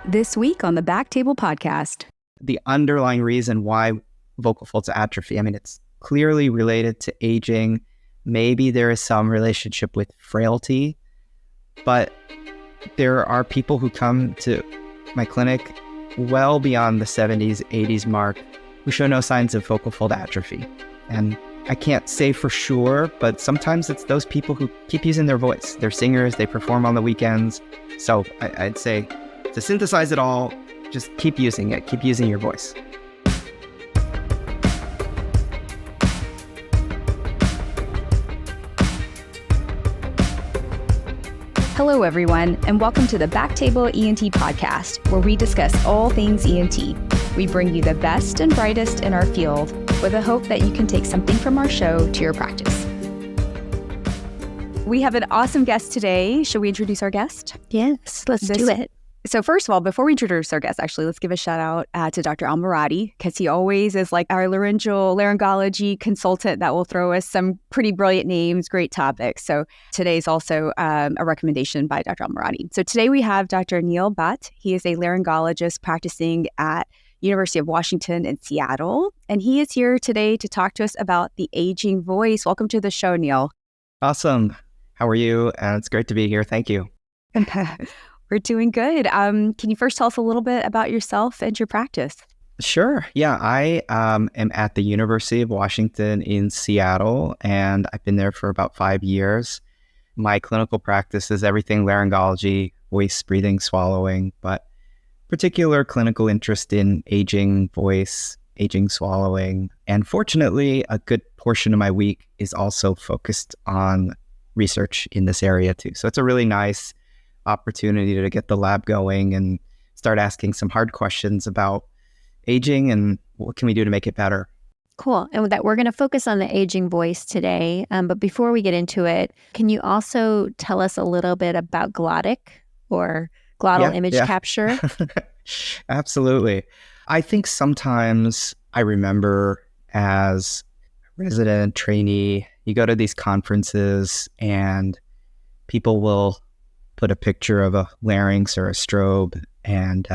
This week on the BackTable podcast. The underlying reason why vocal folds atrophy, it's clearly related to aging. Maybe there is some relationship with frailty, but there are people who come to my clinic well beyond the 70s, 80s mark who show no signs of vocal fold atrophy. And I can't say for sure, but sometimes it's those people who keep using their voice. They're singers, they perform on the weekends. So I'd say to synthesize it all, just keep using it, keep using your voice. Hello, everyone, and welcome to the BackTable ENT podcast, where we discuss all things ENT. We bring you the best and brightest in our field with the hope that you can take something from our show to your practice. We have an awesome guest today. Should we introduce our guest? Yes, let's do it. So first of all, before we introduce our guest, actually, let's give a shout out to Dr. Al-Marati, because he always is like our laryngology consultant that will throw us some pretty brilliant names, great topics. So today's also a recommendation by Dr. Al-Marati. So today we have Dr. Neel Bhatt. He is a laryngologist practicing at University of Washington in Seattle. And he is here today to talk to us about the aging voice. Welcome to the show, Neel. Awesome. How are you? It's great to be here. Thank you. We're doing good. Can you first tell us a little bit about yourself and your practice? Sure. Yeah, I am at the University of Washington in Seattle, and I've been there for about 5 years. My clinical practice is everything laryngology, voice, breathing, swallowing, but particular clinical interest in aging voice, aging swallowing. And fortunately, a good portion of my week is also focused on research in this area too. So it's a really nice opportunity to get the lab going and start asking some hard questions about aging and what can we do to make it better. Cool. And with that, we're going to focus on the aging voice today. But before we get into it, can you also tell us a little bit about GlottIC or Glottal Image Capture? Absolutely. I think sometimes I remember as a resident trainee, you go to these conferences and people will put a picture of a larynx or a strobe, and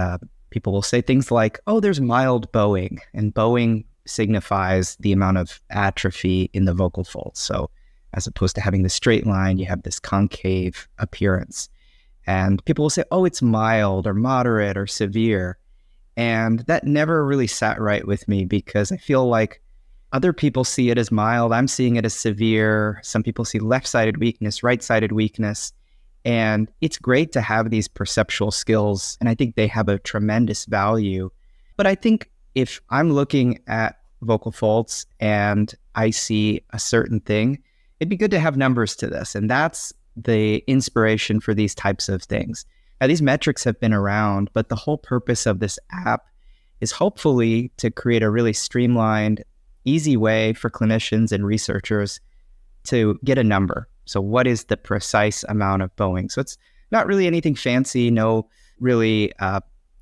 people will say things like, oh, there's mild bowing, and bowing signifies the amount of atrophy in the vocal folds. So as opposed to having the straight line, you have this concave appearance. And people will say, oh, it's mild or moderate or severe. And that never really sat right with me because I feel like other people see it as mild. I'm seeing it as severe. Some people see left-sided weakness, right-sided weakness. And it's great to have these perceptual skills, and I think they have a tremendous value. But I think if I'm looking at vocal folds and I see a certain thing, it'd be good to have numbers to this. And that's the inspiration for these types of things. Now, these metrics have been around, but the whole purpose of this app is hopefully to create a really streamlined, easy way for clinicians and researchers to get a number. So what is the precise amount of bowing? So it's not really anything fancy, no really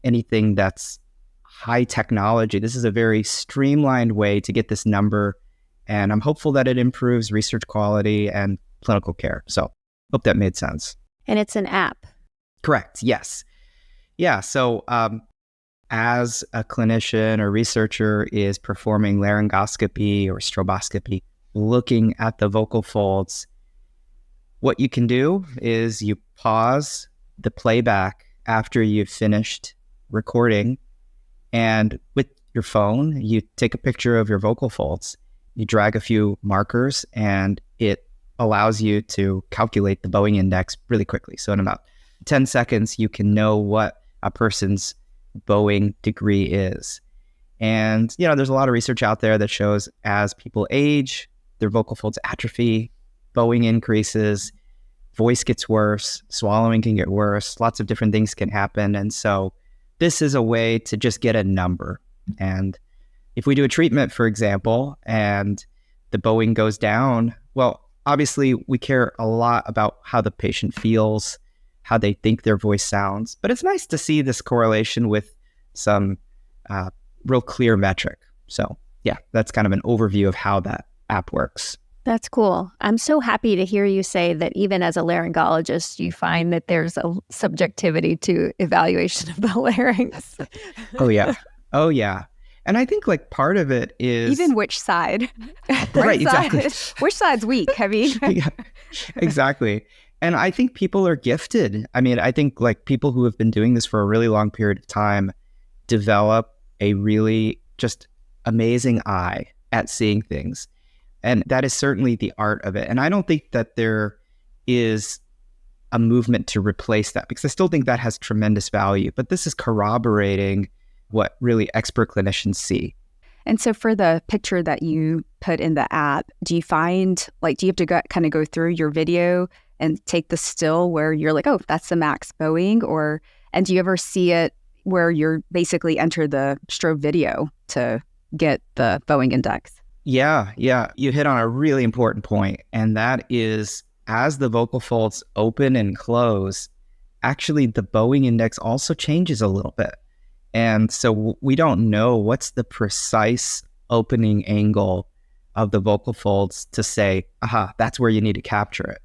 anything that's high technology. This is a very streamlined way to get this number, and I'm hopeful that it improves research quality and clinical care. So hope that made sense. And it's an app. Correct, yes. Yeah, so as a clinician or researcher is performing laryngoscopy or stroboscopy, looking at the vocal folds, what you can do is you pause the playback after you've finished recording, and with your phone, you take a picture of your vocal folds. You drag a few markers, and it allows you to calculate the bowing index really quickly. So in about 10 seconds, you can know what a person's bowing degree is. And, there's a lot of research out there that shows as people age, their vocal folds atrophy, bowing increases, voice gets worse, swallowing can get worse, lots of different things can happen. And so this is a way to just get a number. And if we do a treatment, for example, and the bowing goes down, well, obviously we care a lot about how the patient feels, how they think their voice sounds. But it's nice to see this correlation with some real clear metric. So yeah, that's kind of an overview of how that app works. That's cool. I'm so happy to hear you say that even as a laryngologist, you find that there's a subjectivity to evaluation of the larynx. Oh, yeah. Oh, yeah. And I think like part of it is... Even which side. Right, exactly. Which side's weak, Yeah, exactly. And I think people are gifted. I mean, I think like people who have been doing this for a really long period of time develop a really just amazing eye at seeing things. And that is certainly the art of it. And I don't think that there is a movement to replace that, because I still think that has tremendous value. But this is corroborating what really expert clinicians see. And so for the picture that you put in the app, do you find, like, do you have to kind of go through your video and take the still where you're like, oh, that's the max bowing? And do you ever see it where you're basically enter the strobe video to get the bowing index? Yeah. You hit on a really important point. And that is, as the vocal folds open and close, actually the bowing index also changes a little bit. And so we don't know what's the precise opening angle of the vocal folds to say, aha, that's where you need to capture it.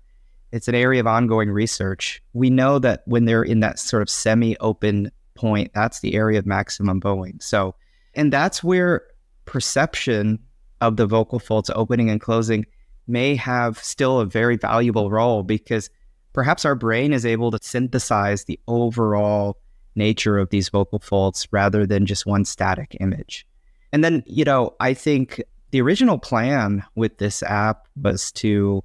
It's an area of ongoing research. We know that when they're in that sort of semi-open point, that's the area of maximum bowing. So, and that's where perception of the vocal folds opening and closing may have still a very valuable role, because perhaps our brain is able to synthesize the overall nature of these vocal folds rather than just one static image. And then, I think the original plan with this app was to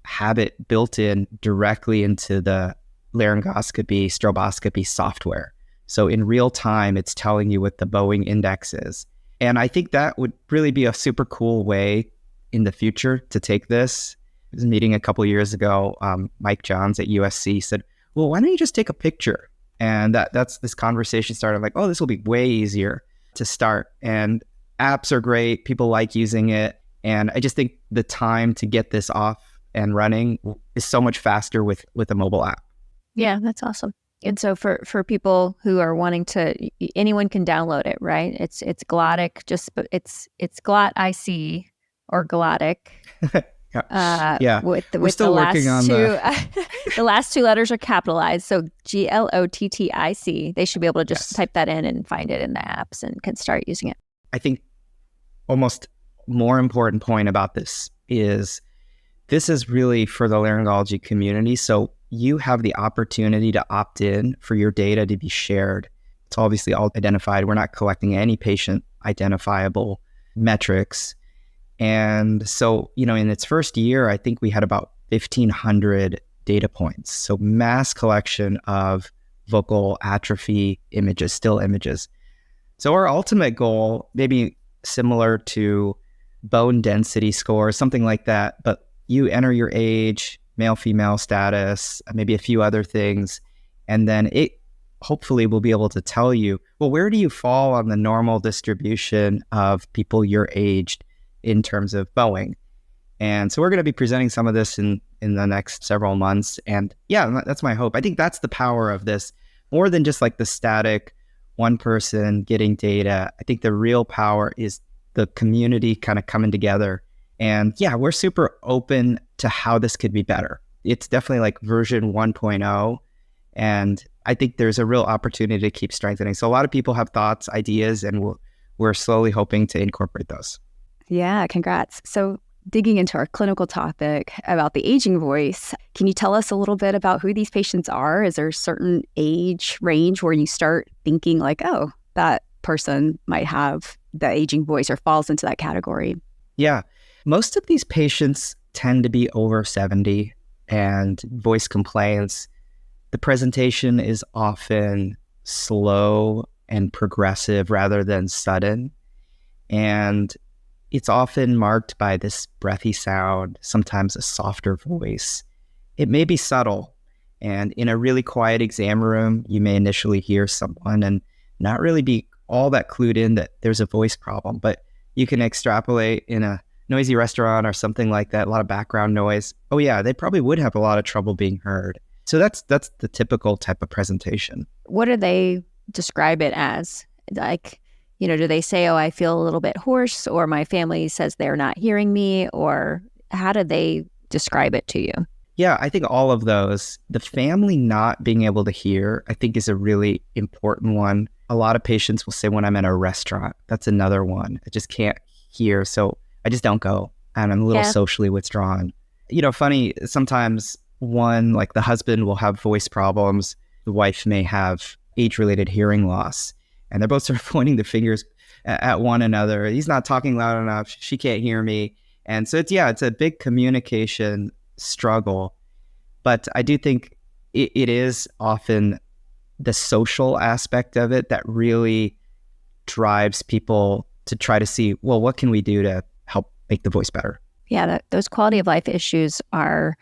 have it built in directly into the laryngoscopy, stroboscopy software. So in real time, it's telling you what the bowing index is. And I think that would really be a super cool way in the future to take this. I was meeting a couple of years ago, Mike Johns at USC said, well, why don't you just take a picture? And that's this conversation started. I'm like, oh, this will be way easier to start. And apps are great. People like using it. And I just think the time to get this off and running is so much faster with a mobile app. Yeah, that's awesome. And so for people who are wanting to, anyone can download it, right? It's GlottIC, it's GlottIC or GlottIC. Yeah. We're still working on the last two letters are capitalized. So GLOTTIC. They should be able to just type that in and find it in the apps and can start using it. I think almost more important point about this is really for the laryngology community. So you have the opportunity to opt in for your data to be shared. It's obviously all identified. We're not collecting any patient identifiable metrics. And so, in its first year, I think we had about 1,500 data points. So mass collection of vocal atrophy images, still images. So our ultimate goal, maybe similar to bone density score, something like that, but you enter your age, male, female status, maybe a few other things, and then it hopefully will be able to tell you, well, where do you fall on the normal distribution of people your age in terms of bowing? And so we're going to be presenting some of this in the next several months. And yeah, that's my hope. I think that's the power of this, more than just like the static one person getting data. I think the real power is the community kind of coming together. And yeah, we're super open to how this could be better. It's definitely like version 1.0. And I think there's a real opportunity to keep strengthening. So a lot of people have thoughts, ideas, and we're slowly hoping to incorporate those. Yeah, congrats. So digging into our clinical topic about the aging voice, can you tell us a little bit about who these patients are? Is there a certain age range where you start thinking like, oh, that person might have the aging voice or falls into that category? Yeah. Most of these patients tend to be over 70 and voice complaints. The presentation is often slow and progressive rather than sudden. And it's often marked by this breathy sound, sometimes a softer voice. It may be subtle. And in a really quiet exam room, you may initially hear someone and not really be all that clued in that there's a voice problem. But you can extrapolate in a noisy restaurant or something like that, a lot of background noise. Oh yeah, they probably would have a lot of trouble being heard. So that's the typical type of presentation. What do they describe it as? Like, do they say, oh, I feel a little bit hoarse, or my family says they're not hearing me, or how do they describe it to you? Yeah, I think all of those. The family not being able to hear, I think, is a really important one. A lot of patients will say when I'm in a restaurant, that's another one. I just can't hear, so I just don't go, and I'm a little socially withdrawn. Funny, sometimes like the husband will have voice problems, the wife may have age-related hearing loss, and they're both sort of pointing the fingers at one another. He's not talking loud enough, she can't hear me. And so it's a big communication struggle. But I do think it is often the social aspect of it that really drives people to try to see, well, what can we do to help make the voice better? Yeah, those quality of life issues are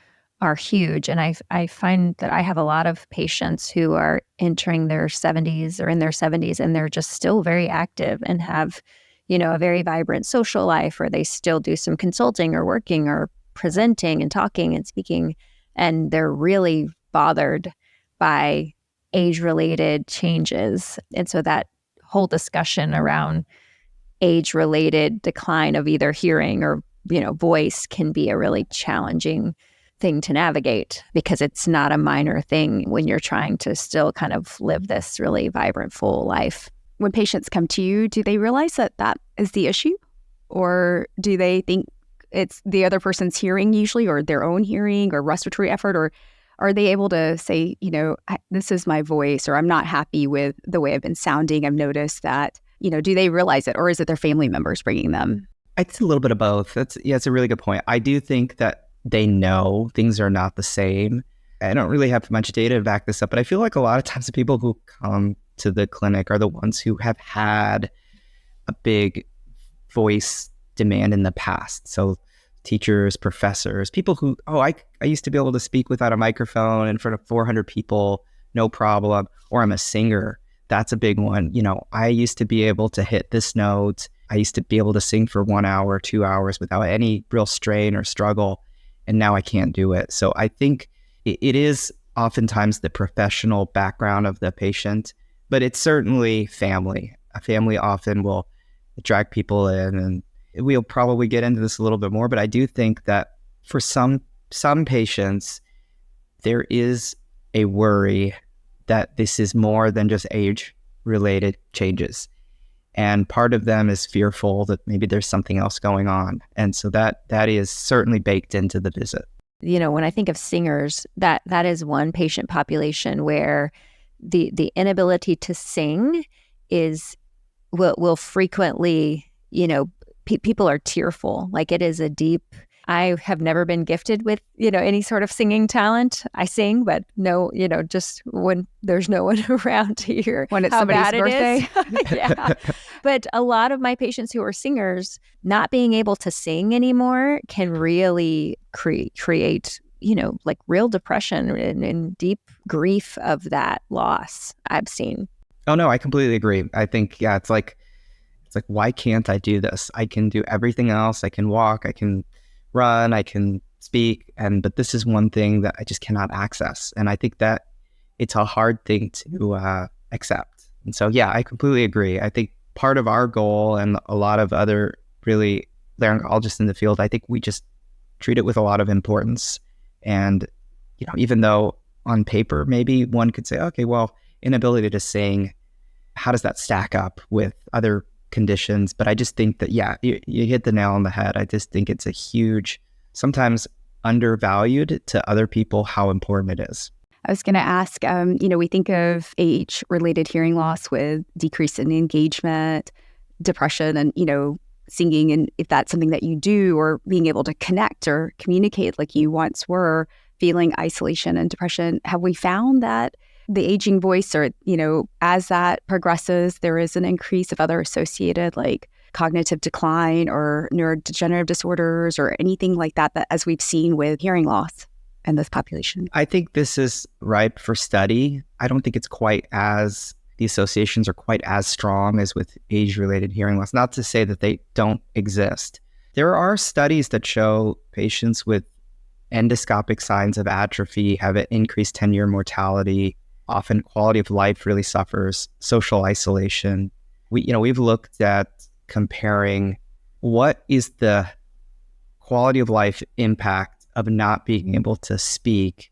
huge. And I find that I have a lot of patients who are entering their 70s or in their 70s, and they're just still very active and have, a very vibrant social life, or they still do some consulting or working or presenting and talking and speaking. And they're really bothered by age-related changes. And so that whole discussion around age-related decline of either hearing or, voice can be a really challenging thing to navigate, because it's not a minor thing when you're trying to still kind of live this really vibrant, full life. When patients come to you, do they realize that is the issue? Or do they think it's the other person's hearing usually, or their own hearing or respiratory effort? Or are they able to say, this is my voice, or I'm not happy with the way I've been sounding, I've noticed that, do they realize it, or is it their family members bringing them? It's a little bit of both. It's a really good point. I do think that they know things are not the same. I don't really have much data to back this up, but I feel like a lot of times the people who come to the clinic are the ones who have had a big voice demand in the past. So teachers, professors, people who, I used to be able to speak without a microphone in front of 400 people, no problem. Or I'm a singer. That's a big one. I used to be able to hit this note. I used to be able to sing for 1 hour, 2 hours without any real strain or struggle. And now I can't do it. So I think it is oftentimes the professional background of the patient, but it's certainly family. A family often will drag people in, and we'll probably get into this a little bit more, but I do think that for some patients, there is a worry that this is more than just age-related changes. And part of them is fearful that maybe there's something else going on. And so that is certainly baked into the visit. When I think of singers, that is one patient population where the inability to sing will frequently, people are tearful. Like, it is a deep, I have never been gifted with, any sort of singing talent. I sing, but no, just when there's no one around to hear when it's how somebody's bad birthday. It is. Yeah. But a lot of my patients who are singers, not being able to sing anymore can really create, like real depression and deep grief of that loss I've seen. Oh, no, I completely agree. I think, it's like, why can't I do this? I can do everything else. I can walk, I can run, I can speak, but this is one thing that I just cannot access. And I think that it's a hard thing to accept. And so, I completely agree. I think part of our goal, and a lot of other really laryngologists in the field, I think we just treat it with a lot of importance. And, even though on paper, maybe one could say, okay, well, inability to sing, how does that stack up with other conditions? But I just think that, you hit the nail on the head. I just think it's a huge, sometimes undervalued to other people, how important it is. I was going to ask, we think of age-related hearing loss with decrease in engagement, depression, and, singing, and if that's something that you do, or being able to connect or communicate like you once were, feeling isolation and depression. Have we found that the aging voice, or, as that progresses, there is an increase of other associated, like cognitive decline or neurodegenerative disorders or anything like that as we've seen with hearing loss in this population? I think this is ripe for study. I don't think it's the associations are quite as strong as with age-related hearing loss. Not to say that they don't exist. There are studies that show patients with endoscopic signs of atrophy have an increased 10-year mortality. Often quality of life really suffers, social isolation. We've looked at comparing what is the quality of life impact of not being able to speak,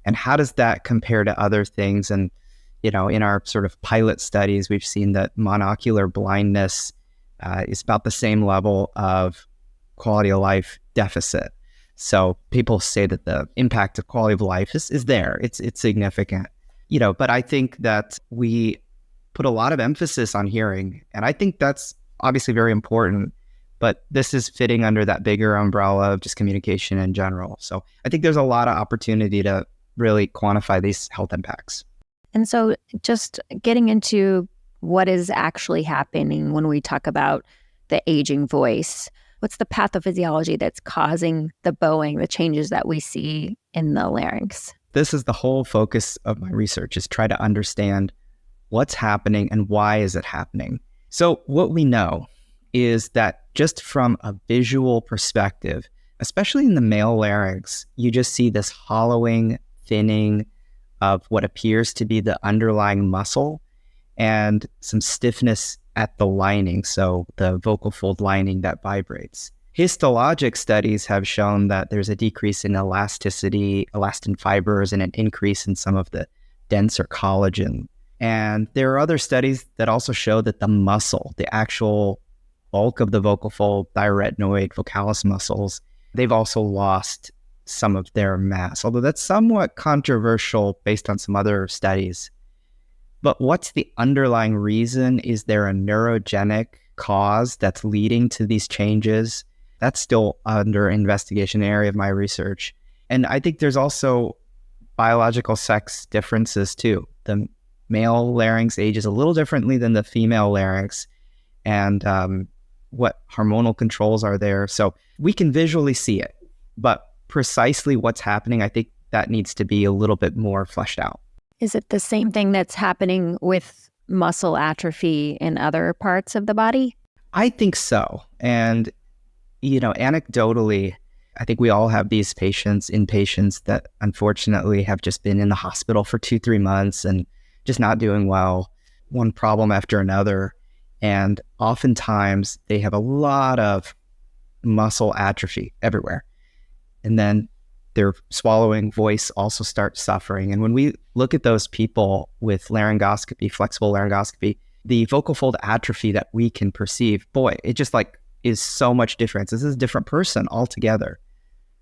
and how does that compare to other things? And, in our sort of pilot studies, we've seen that monocular blindness is about the same level of quality of life deficit. So people say that the impact of quality of life is there. It's significant, but I think that we put a lot of emphasis on hearing, and I think that's obviously very important, but this is fitting under that bigger umbrella of just communication in general. So I think there's a lot of opportunity to really quantify these health impacts. And so just getting into what is actually happening when we talk about the aging voice, what's the pathophysiology that's causing the bowing, the changes that we see in the larynx? This is the whole focus of my research, is try to understand what's happening and why is it happening. So what we know is that just from a visual perspective, especially in the male larynx, you just see this hollowing, thinning of what appears to be the underlying muscle and some stiffness at the lining, so the vocal fold lining that vibrates. Histologic studies have shown that there's a decrease in elasticity, elastin fibers, and an increase in some of the denser collagen. And there are other studies that also show that the muscle, the actual bulk of the vocal fold, thyroidnoid, vocalis muscles, they've also lost some of their mass, although that's somewhat controversial based on some other studies. But what's the underlying reason? Is there a neurogenic cause that's leading to these changes? That's still under investigation area of my research. And I think there's also biological sex differences too. The male larynx ages a little differently than the female larynx, and what hormonal controls are there. So we can visually see it, but precisely what's happening, I think that needs to be a little bit more fleshed out. Is it the same thing that's happening with muscle atrophy in other parts of the body? I think so. And, anecdotally, I think we all have these inpatients that unfortunately have just been in the hospital for 2-3 months and just not doing well, one problem after another. And oftentimes they have a lot of muscle atrophy everywhere. And then their swallowing, voice also starts suffering. And when we look at those people with laryngoscopy, flexible laryngoscopy, the vocal fold atrophy that we can perceive, boy, it just is so much difference. This is a different person altogether.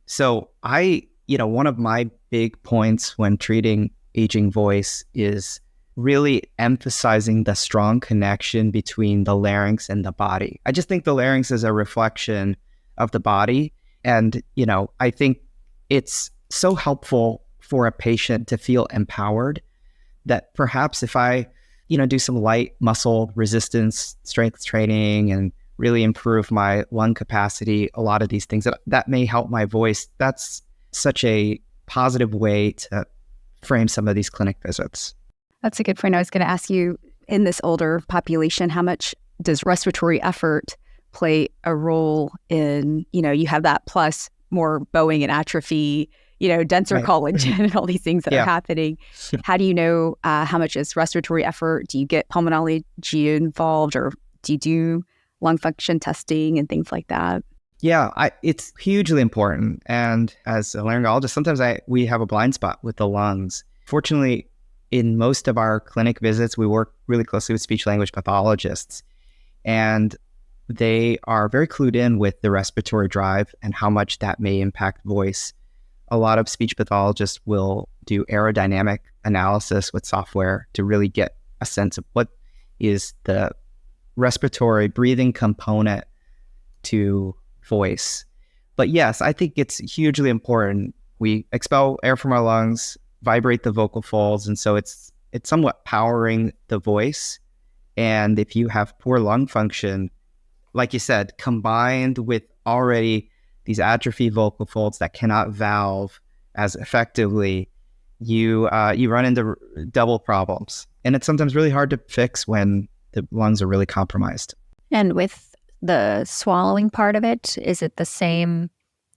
So one of my big points when treating aging voice is really emphasizing the strong connection between the larynx and the body. I just think the larynx is a reflection of the body. And, I think it's so helpful for a patient to feel empowered that perhaps if I, do some light muscle resistance, strength training, and really improve my lung capacity, a lot of these things, that may help my voice. That's such a positive way to frame some of these clinic visits. That's a good point. I was going to ask you, in this older population, how much does respiratory effort play a role in, you have that plus more bowing and atrophy, denser Right. collagen and all these things that are happening. How do you know how much is respiratory effort? Do you get pulmonology involved, or do you do lung function testing and things like that? Yeah, it's hugely important. And as a laryngologist, sometimes we have a blind spot with the lungs. Fortunately, in most of our clinic visits, we work really closely with speech-language pathologists. And they are very clued in with the respiratory drive and how much that may impact voice. A lot of speech pathologists will do aerodynamic analysis with software to really get a sense of what is the respiratory breathing component to voice. But yes, I think it's hugely important. We expel air from our lungs, vibrate the vocal folds, and so it's somewhat powering the voice. And if you have poor lung function, like you said, combined with already these atrophy vocal folds that cannot valve as effectively, you run into double problems. And it's sometimes really hard to fix when the lungs are really compromised. And with the swallowing part of it, is it the same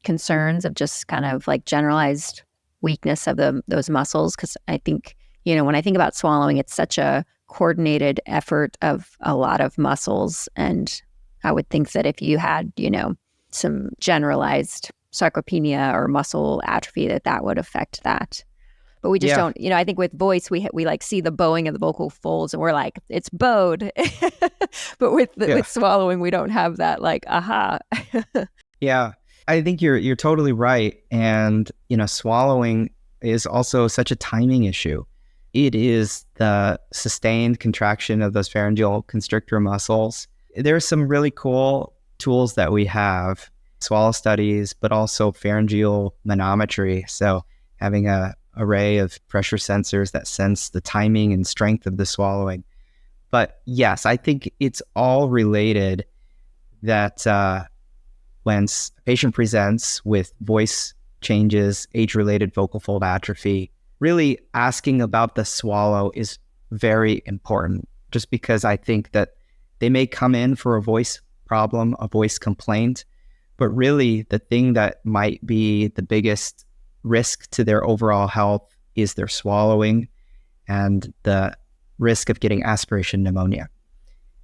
concerns of just kind of like generalized weakness of those muscles? Because I think, when I think about swallowing, it's such a coordinated effort of a lot of muscles. And I would think that if you had, some generalized sarcopenia or muscle atrophy that would affect that. But we just don't, I think with voice, we like see the bowing of the vocal folds and we're like, it's bowed. But with swallowing, we don't have that like, aha. Yeah, I think you're totally right. And, swallowing is also such a timing issue. It is the sustained contraction of those pharyngeal constrictor muscles. There's some really cool tools that we have, swallow studies, but also pharyngeal manometry. So having a array of pressure sensors that sense the timing and strength of the swallowing. But yes, I think it's all related that when a patient presents with voice changes, age-related vocal fold atrophy, really asking about the swallow is very important, just because I think that they may come in for a voice problem, a voice complaint, but really the thing that might be the biggest risk to their overall health is their swallowing and the risk of getting aspiration pneumonia.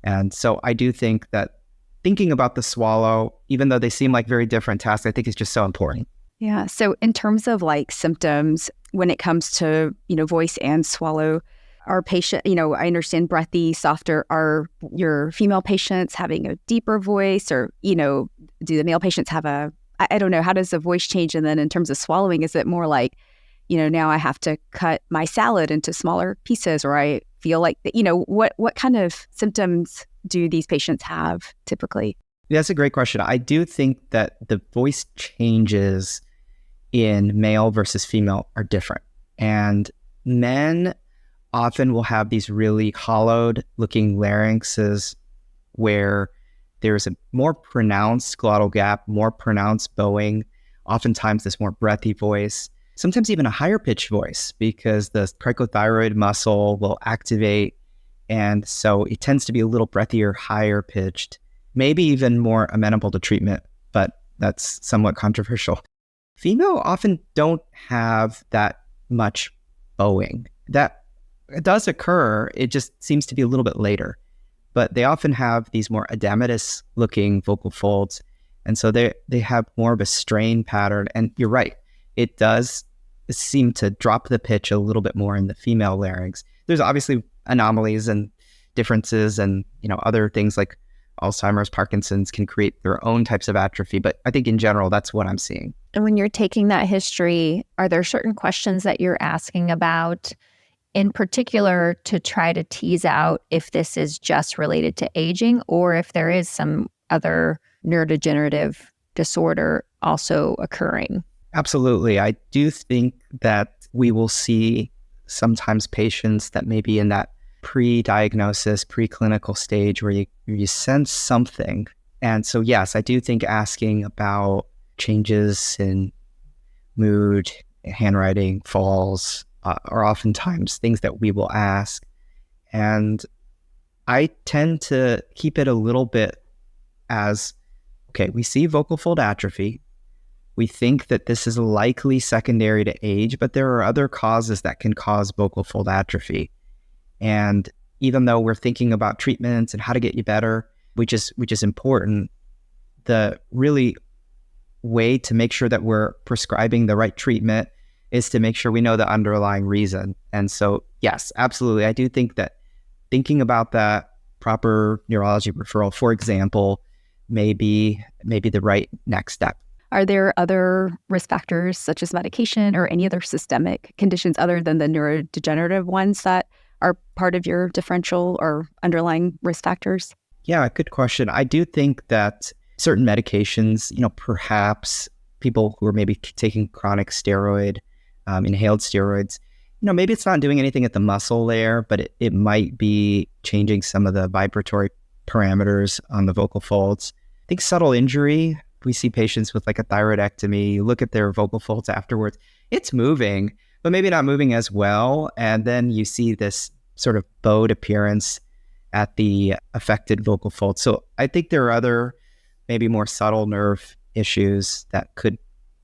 And so I do think that thinking about the swallow, even though they seem like very different tasks, I think is just so important. Yeah. So in terms of like symptoms, when it comes to, voice and swallow, our patient, I understand breathy, softer. Are your female patients having a deeper voice, or, do the male patients have I don't know, how does the voice change? And then in terms of swallowing, is it more like, now I have to cut my salad into smaller pieces, or I feel like, what kind of symptoms do these patients have typically? That's a great question. I do think that the voice changes in male versus female are different. And men often will have these really hollowed looking larynxes where there's a more pronounced glottal gap, more pronounced bowing, oftentimes this more breathy voice, sometimes even a higher pitched voice because the cricothyroid muscle will activate. And so it tends to be a little breathier, higher pitched, maybe even more amenable to treatment, but that's somewhat controversial. Female often don't have that much bowing. That does occur, it just seems to be a little bit later. But they often have these more edematous looking vocal folds. And so they have more of a strain pattern. And you're right, it does seem to drop the pitch a little bit more in the female larynx. There's obviously anomalies and differences and, other things like Alzheimer's, Parkinson's can create their own types of atrophy. But I think in general, that's what I'm seeing. And when you're taking that history, are there certain questions that you're asking about in particular to try to tease out if this is just related to aging or if there is some other neurodegenerative disorder also occurring? Absolutely. I do think that we will see sometimes patients that may be in that pre-diagnosis, preclinical stage where you sense something. And so, yes, I do think asking about changes in mood, handwriting, falls, are oftentimes things that we will ask. And I tend to keep it a little bit as, okay, we see vocal fold atrophy. We think that this is likely secondary to age, but there are other causes that can cause vocal fold atrophy. And even though we're thinking about treatments and how to get you better, which is important, the really way to make sure that we're prescribing the right treatment is to make sure we know the underlying reason. And so, yes, absolutely. I do think that thinking about that proper neurology referral, for example, may be the right next step. Are there other risk factors such as medication or any other systemic conditions other than the neurodegenerative ones that are part of your differential or underlying risk factors? Yeah, good question. I do think that certain medications, perhaps people who are maybe taking chronic steroid, inhaled steroids, maybe it's not doing anything at the muscle layer, but it might be changing some of the vibratory parameters on the vocal folds. I think subtle injury, we see patients with like a thyroidectomy, you look at their vocal folds afterwards, it's moving, but maybe not moving as well. And then you see this sort of bowed appearance at the affected vocal fold. So I think there are other, maybe more subtle nerve issues that could,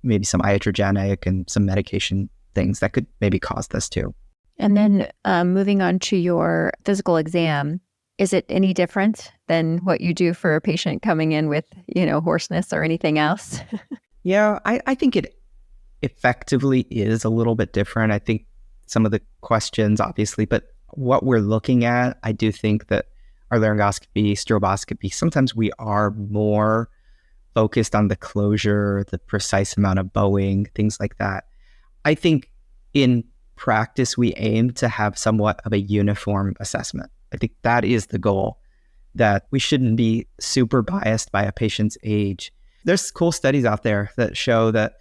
maybe some iatrogenic and some medication things that could maybe cause this too. And then moving on to your physical exam, Is it any different than what you do for a patient coming in with, hoarseness or anything else? Yeah, I think it effectively is a little bit different. I think some of the questions, obviously, but what we're looking at, I do think that our laryngoscopy, stroboscopy, sometimes we are more focused on the closure, the precise amount of bowing, things like that. I think in practice, we aim to have somewhat of a uniform assessment. I think that is the goal, that we shouldn't be super biased by a patient's age. There's cool studies out there that show that,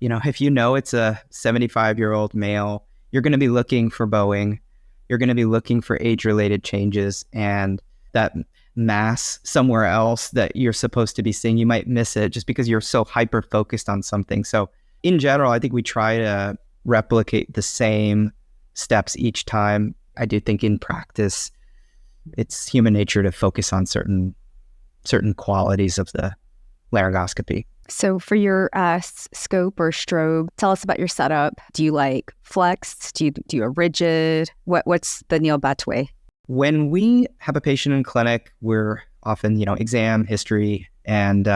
if it's a 75-year-old male, you're going to be looking for bowing, you're going to be looking for age-related changes, and that mass somewhere else that you're supposed to be seeing, you might miss it just because you're so hyper-focused on something. So in general, I think we try to replicate the same steps each time. I do think in practice, it's human nature to focus on certain qualities of the laryngoscopy. So for your scope or strobe, tell us about your setup. Do you like flexed? Do you do a rigid? What's the Neel Bhatt way? When we have a patient in clinic, we're often, exam, history, and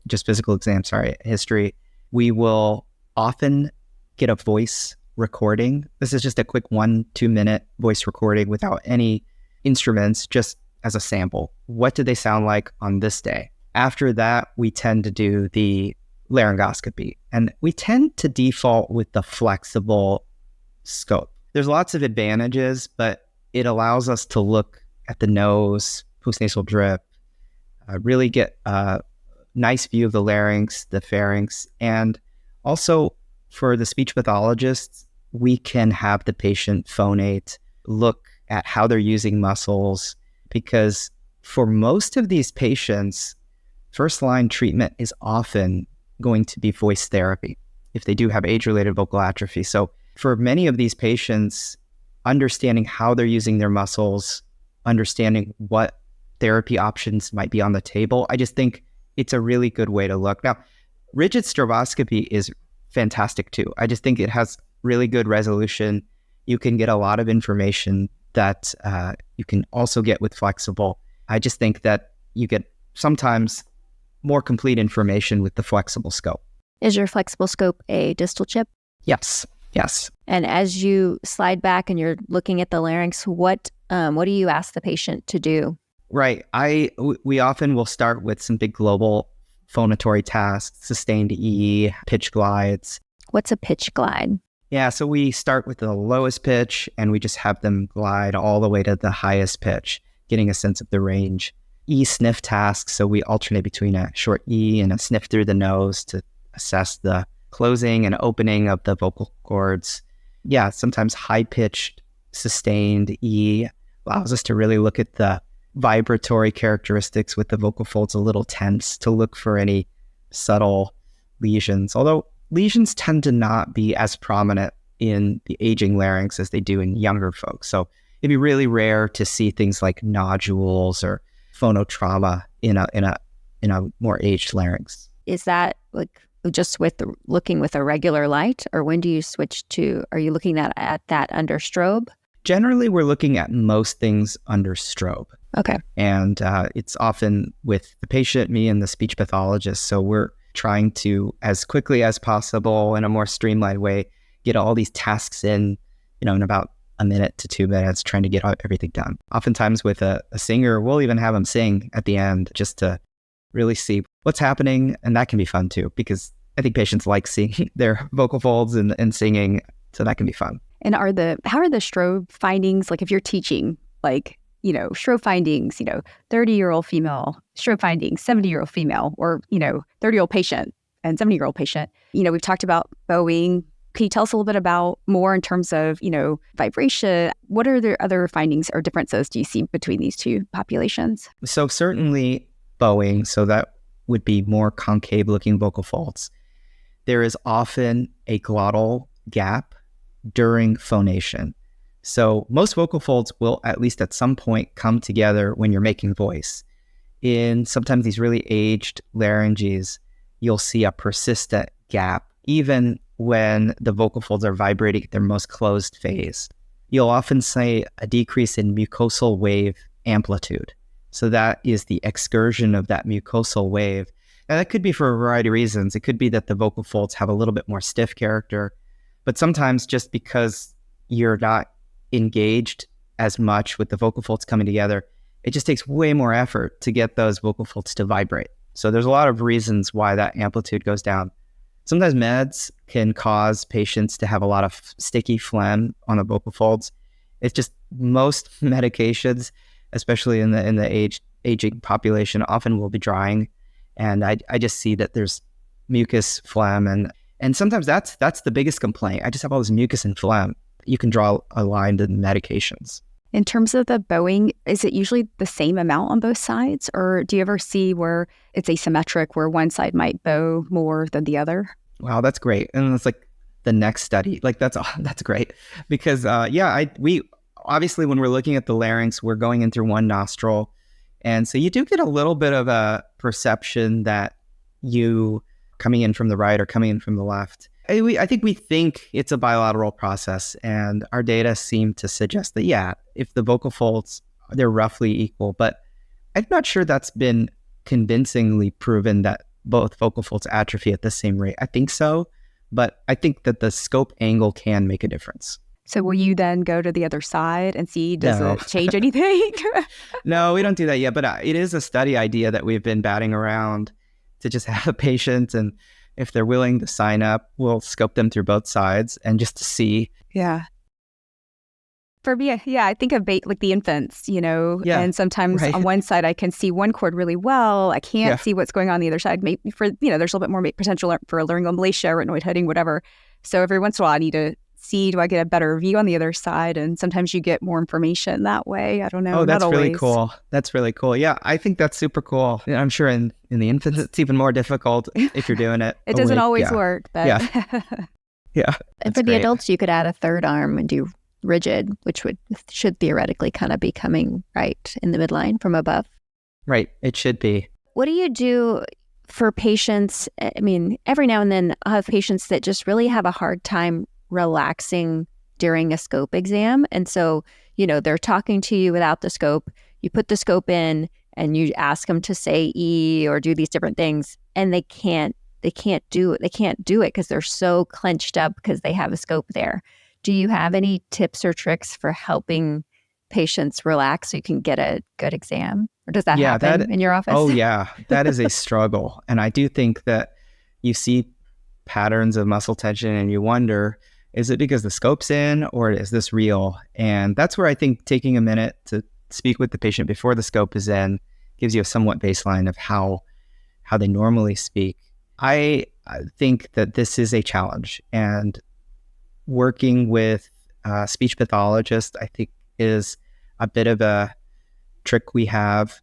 just physical exam, history. We will often get a voice recording. This is just a quick 1-2 minute voice recording without any instruments, just as a sample. What did they sound like on this day? After that, we tend to do the laryngoscopy, and we tend to default with the flexible scope. There's lots of advantages, but it allows us to look at the nose, postnasal drip, really get a nice view of the larynx, the pharynx, and also for the speech pathologists, we can have the patient phonate, look at how they're using muscles, because for most of these patients, first-line treatment is often going to be voice therapy if they do have age-related vocal atrophy. So for many of these patients, understanding how they're using their muscles, understanding what therapy options might be on the table, I just think it's a really good way to look. Now, rigid stroboscopy is fantastic too. I just think it has really good resolution. You can get a lot of information that you can also get with flexible. I just think that you get sometimes more complete information with the flexible scope. Is your flexible scope a distal chip? Yes. And as you slide back and you're looking at the larynx, what do you ask the patient to do? Right. We often will start with some big global phonatory tasks, sustained E, pitch glides. What's a pitch glide? Yeah, so we start with the lowest pitch and we just have them glide all the way to the highest pitch, getting a sense of the range. E sniff tasks, so we alternate between a short E and a sniff through the nose to assess the closing and opening of the vocal cords. Yeah, sometimes high-pitched, sustained E allows us to really look at the vibratory characteristics with the vocal folds a little tense to look for any subtle lesions. Although lesions tend to not be as prominent in the aging larynx as they do in younger folks. So it'd be really rare to see things like nodules or phonotrauma in a more aged larynx. Is that like just looking with a regular light, or when do you switch to, are you looking at that under strobe? Generally, we're looking at most things under strobe. Okay. And it's often with the patient, me, and the speech pathologist. So we're trying to, as quickly as possible, in a more streamlined way, get all these tasks in about a minute to 2 minutes, trying to get everything done. Oftentimes with a singer, we'll even have them sing at the end just to really see what's happening. And that can be fun too, because I think patients like seeing their vocal folds and singing. So that can be fun. And how are the strobe findings, like if you're teaching, strobe findings, 30-year-old female, strobe findings, 70-year-old female, or, 30-year-old patient and 70-year-old patient. We've talked about bowing. Can you tell us a little bit about more in terms of, vibration? What are the other findings or differences do you see between these two populations? So certainly bowing, so that would be more concave looking vocal folds. There is often a glottal gap during phonation. So most vocal folds will at least at some point come together when you're making voice. In sometimes these really aged larynges, you'll see a persistent gap, even when the vocal folds are vibrating at their most closed phase. You'll often see a decrease in mucosal wave amplitude. So that is the excursion of that mucosal wave. And that could be for a variety of reasons. It could be that the vocal folds have a little bit more stiff character, but sometimes just because you're not engaged as much with the vocal folds coming together, it just takes way more effort to get those vocal folds to vibrate. So there's a lot of reasons why that amplitude goes down. Sometimes meds can cause patients to have a lot of sticky phlegm on the vocal folds. It's just most medications, especially in the aging population, often will be drying. And I just see that there's mucus, phlegm, and sometimes that's the biggest complaint. I just have all this mucus and phlegm. You can draw a line to the medications. In terms of the bowing, is it usually the same amount on both sides? Or do you ever see where it's asymmetric, where one side might bow more than the other? Wow, that's great. And it's like the next study. Like that's great. Because we obviously, when we're looking at the larynx, we're going in through one nostril. And so you do get a little bit of a perception that you coming in from the right or coming in from the left. I think we think it's a bilateral process, and our data seem to suggest that, if the vocal folds, they're roughly equal, but I'm not sure that's been convincingly proven that both vocal folds atrophy at the same rate. I think so, but I think that the scope angle can make a difference. So will you then go to the other side and see, does it change anything? No, we don't do that yet, but it is a study idea that we've been batting around to just have a patient, and if they're willing to sign up, we'll scope them through both sides and just to see. Yeah. For me, I think of like the infants, and sometimes on one side I can see one chord really well. I can't see what's going on the other side. Maybe there's a little bit more potential for laryngomalacia, retinoid heading, whatever. So every once in a while I need to see, do I get a better view on the other side? And sometimes you get more information that way. I don't know. Oh, that's really cool. That's really cool. Yeah, I think that's super cool. I'm sure in the infants, it's even more difficult if you're doing it. It doesn't always work, but yeah. And for the adults, you could add a third arm and do rigid, which should theoretically kind of be coming right in the midline from above. Right. It should be. What do you do for patients? I mean, every now and then I'll have patients that just really have a hard time relaxing during a scope exam. And so, they're talking to you without the scope. You put the scope in and you ask them to say E or do these different things, and they can't do it. They can't do it because they're so clenched up because they have a scope there. Do you have any tips or tricks for helping patients relax so you can get a good exam? Or does that happen in your office? Oh, yeah. That is a struggle. And I do think that you see patterns of muscle tension and you wonder, is it because the scope's in or is this real? And that's where I think taking a minute to speak with the patient before the scope is in gives you a somewhat baseline of how they normally speak. I think that this is a challenge, and working with a speech pathologist, I think, is a bit of a trick we have.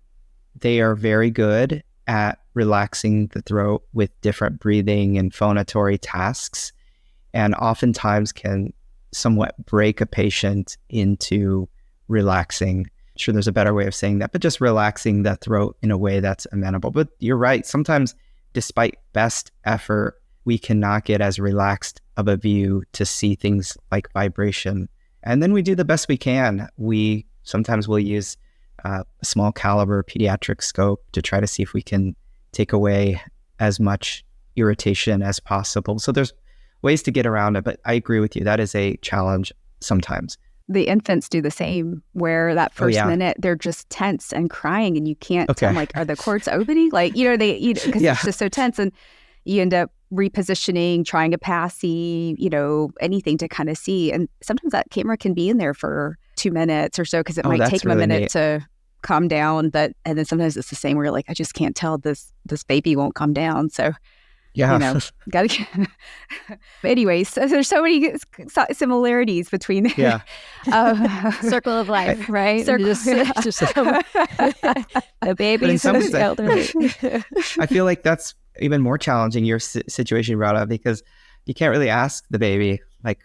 They are very good at relaxing the throat with different breathing and phonatory tasks, and oftentimes can somewhat break a patient into relaxing. Sure, there's a better way of saying that, but just relaxing the throat in a way that's amenable. But you're right. Sometimes, despite best effort, we cannot get as relaxed of a view to see things like vibration. And then we do the best we can. Sometimes we'll use a small caliber pediatric scope to try to see if we can take away as much irritation as possible. So there's ways to get around it, but I agree with you. That is a challenge sometimes. The infants do the same, where that first minute they're just tense and crying, and you can't tell, like, are the cords opening? Like, because it's just so tense, and you end up repositioning, trying a passy, anything to kind of see. And sometimes that camera can be in there for 2 minutes or so because it might take them a minute to calm down. And then sometimes it's the same where you're like, I just can't tell, this baby won't calm down. So gotta get. Anyways, so there's so many similarities between circle of life, right? Just the babies and the elderly. I feel like that's even more challenging, your situation you brought up, because you can't really ask the baby. Like,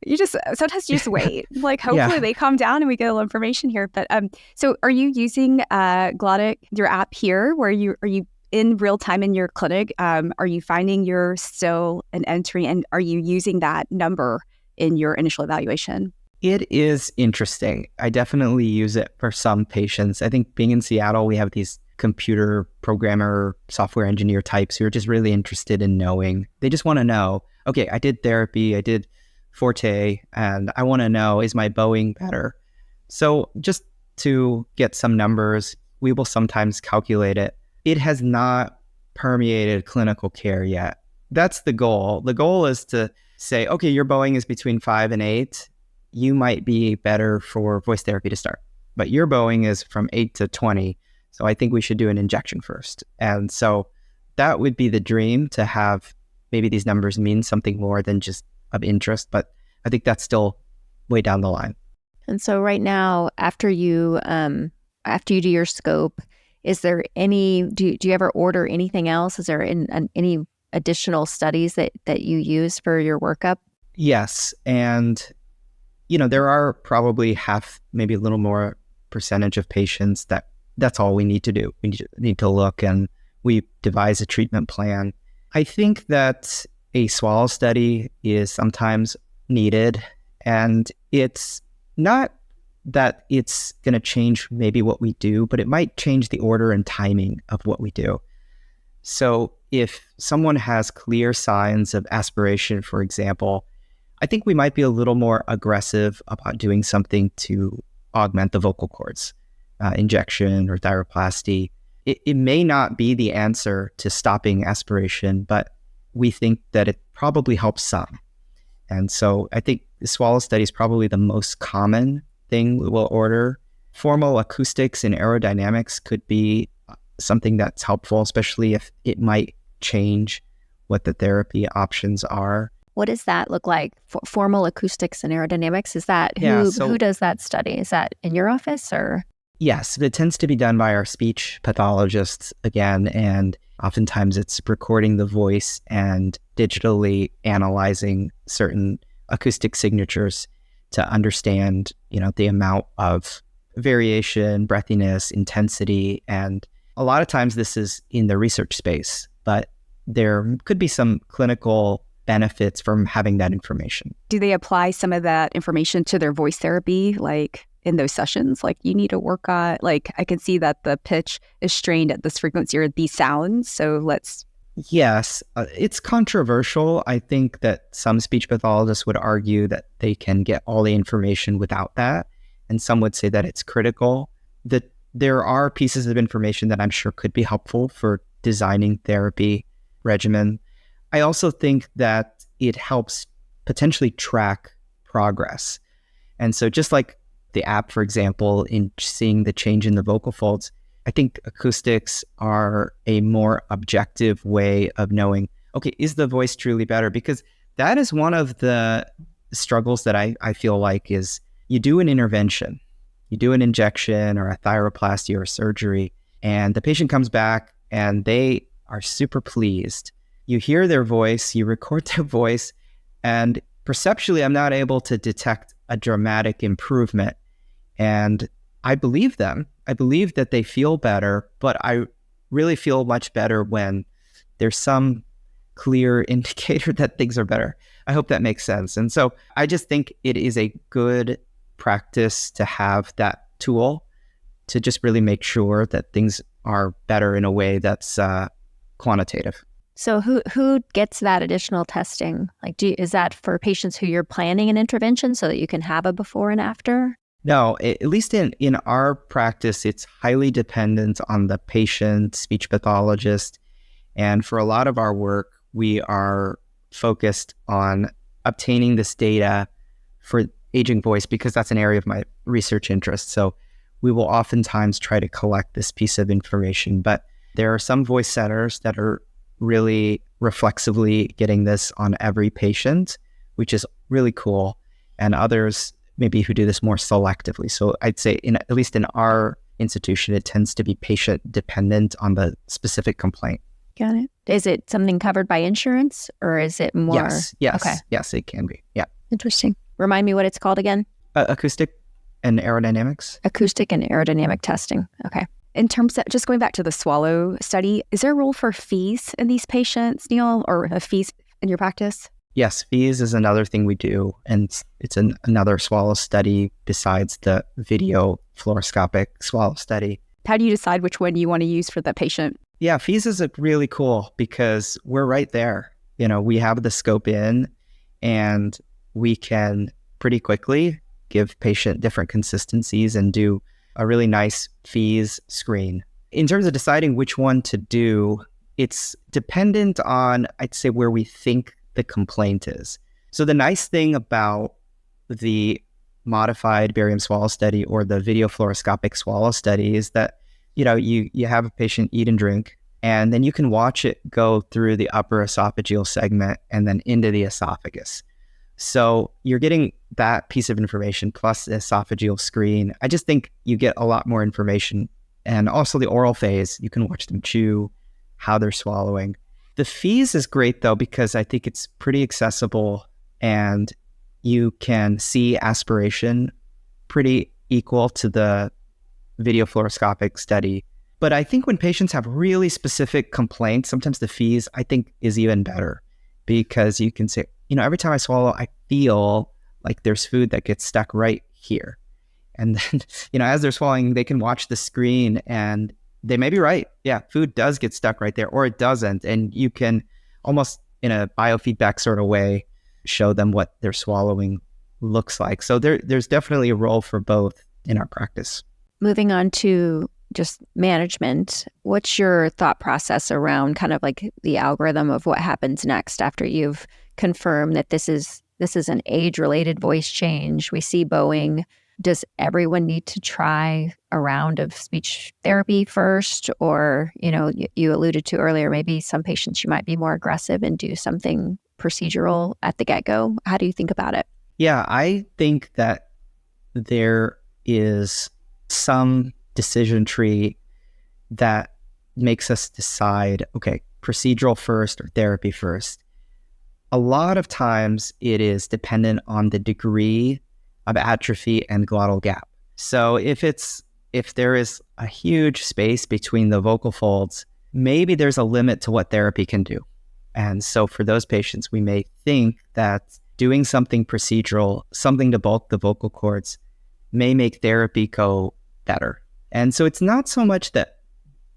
sometimes you just wait. Like, hopefully they calm down and we get a little information here. But so are you using GlottIC, your app here, where are you in real time in your clinic? Are you finding you're still an entry, and are you using that number in your initial evaluation? It is interesting. I definitely use it for some patients. I think being in Seattle, we have these computer programmer, software engineer types who are just really interested in knowing. They just want to know, okay, I did therapy, I did Forte, and I want to know, is my bowing better? So just to get some numbers, we will sometimes calculate it. It has not permeated clinical care yet. That's the goal. The goal is to say, okay, your bowing is between 5 and 8. You might be better for voice therapy to start, but your bowing is from 8 to 20. So I think we should do an injection first. And so that would be the dream, to have maybe these numbers mean something more than just of interest, but I think that's still way down the line. And so right now, after you do your scope, is there any, do you ever order anything else? Is there any additional studies that you use for your workup? Yes. And, there are probably half, maybe a little more percentage of patients that's all we need to do. We need to look, and we devise a treatment plan. I think that a swallow study is sometimes needed, and it's not that it's going to change maybe what we do, but it might change the order and timing of what we do. So if someone has clear signs of aspiration, for example, I think we might be a little more aggressive about doing something to augment the vocal cords, injection or thyroplasty. It may not be the answer to stopping aspiration, but we think that it probably helps some. And so I think the swallow study is probably the most common thing we'll order. Formal acoustics and aerodynamics could be something that's helpful, especially if it might change what the therapy options are. What does that look like? Formal acoustics and aerodynamics? Is that who does that study? Is that in your office or? Yes, it tends to be done by our speech pathologists again, and oftentimes it's recording the voice and digitally analyzing certain acoustic signatures to understand, the amount of variation, breathiness, intensity, and a lot of times this is in the research space, but there could be some clinical benefits from having that information. Do they apply some of that information to their voice therapy, like in those sessions? Like, you need to work on, like, I can see that the pitch is strained at this frequency or these sounds. So Yes, it's controversial. I think that some speech pathologists would argue that they can get all the information without that. And some would say that it's critical. That there are pieces of information that I'm sure could be helpful for designing therapy regimen. I also think that it helps potentially track progress. And so just like the app, for example, in seeing the change in the vocal folds, I think acoustics are a more objective way of knowing, okay, is the voice truly better? Because that is one of the struggles that I feel like is, you do an intervention, you do an injection or a thyroplasty or a surgery, and the patient comes back and they are super pleased. You hear their voice, you record their voice, and perceptually, I'm not able to detect a dramatic improvement. And I believe them. I believe that they feel better, but I really feel much better when there's some clear indicator that things are better. I hope that makes sense. And so I just think it is a good practice to have that tool to just really make sure that things are better in a way that's quantitative. So who gets that additional testing? Like, is that for patients who you're planning an intervention so that you can have a before and after? No, at least in our practice, it's highly dependent on the patient, speech pathologist. And for a lot of our work, we are focused on obtaining this data for aging voice because that's an area of my research interest. So we will oftentimes try to collect this piece of information. But there are some voice centers that are really reflexively getting this on every patient, which is really cool. And others maybe who do this more selectively. So I'd say at least in our institution, it tends to be patient dependent on the specific complaint. Got it. Is it something covered by insurance or is it more? Yes. Okay. Yes, it can be. Yeah. Interesting. Remind me what it's called again? Acoustic and aerodynamics. Acoustic and aerodynamic testing. Okay. In terms of just going back to the swallow study, is there a role for fees in these patients, Neel, or fees in your practice? Yes, FEES is another thing we do, and it's another swallow study besides the video fluoroscopic swallow study. How do you decide which one you want to use for the patient? Yeah, FEES is really cool because we're right there. We have the scope in, and we can pretty quickly give patient different consistencies and do a really nice FEES screen. In terms of deciding which one to do, it's dependent on, I'd say, where we think the complaint is. So the nice thing about the modified barium swallow study or the video fluoroscopic swallow study is that, you have a patient eat and drink, and then you can watch it go through the upper esophageal segment and then into the esophagus. So you're getting that piece of information plus the esophageal screen. I just think you get a lot more information. And also the oral phase, you can watch them chew, how they're swallowing. The FEES is great though, because I think it's pretty accessible and you can see aspiration pretty equal to the video fluoroscopic study. But I think when patients have really specific complaints, sometimes the FEES I think is even better because you can say, every time I swallow, I feel like there's food that gets stuck right here. And then, as they're swallowing, they can watch the screen and they may be right. Yeah, food does get stuck right there or it doesn't. And you can almost in a biofeedback sort of way, show them what their swallowing looks like. So there's definitely a role for both in our practice. Moving on to just management, what's your thought process around kind of like the algorithm of what happens next after you've confirmed that this is an age-related voice change? We see bowing. Does everyone need to try a round of speech therapy first? Or, you alluded to earlier, maybe some patients you might be more aggressive and do something procedural at the get-go. How do you think about it? Yeah, I think that there is some decision tree that makes us decide, okay, procedural first or therapy first. A lot of times it is dependent on the degree of atrophy and glottal gap. So if there is a huge space between the vocal folds, maybe there's a limit to what therapy can do. And so for those patients, we may think that doing something procedural, something to bulk the vocal cords, may make therapy go better. And so it's not so much that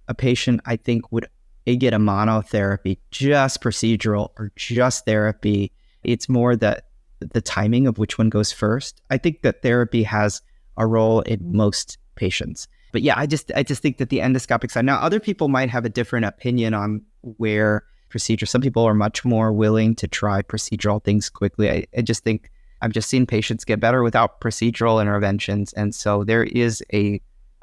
a patient, I think, would get a monotherapy, just procedural or just therapy. It's more that the timing of which one goes first. I think that therapy has a role in most patients. But yeah, I just think that the endoscopic side. Now, other people might have a different opinion on where procedure. Some people are much more willing to try procedural things quickly. I just think I've just seen patients get better without procedural interventions. And so there is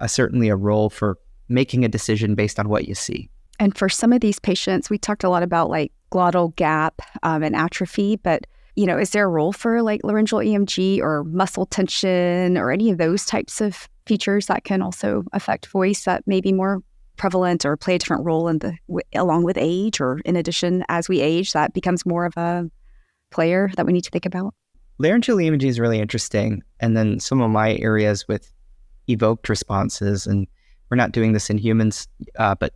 certainly a role for making a decision based on what you see. And for some of these patients, we talked a lot about like glottal gap and atrophy, but is there a role for like laryngeal EMG or muscle tension or any of those types of features that can also affect voice that may be more prevalent or play a different role along with age, or in addition, as we age, that becomes more of a player that we need to think about? Laryngeal EMG is really interesting. And then some of my areas with evoked responses, and we're not doing this in humans, but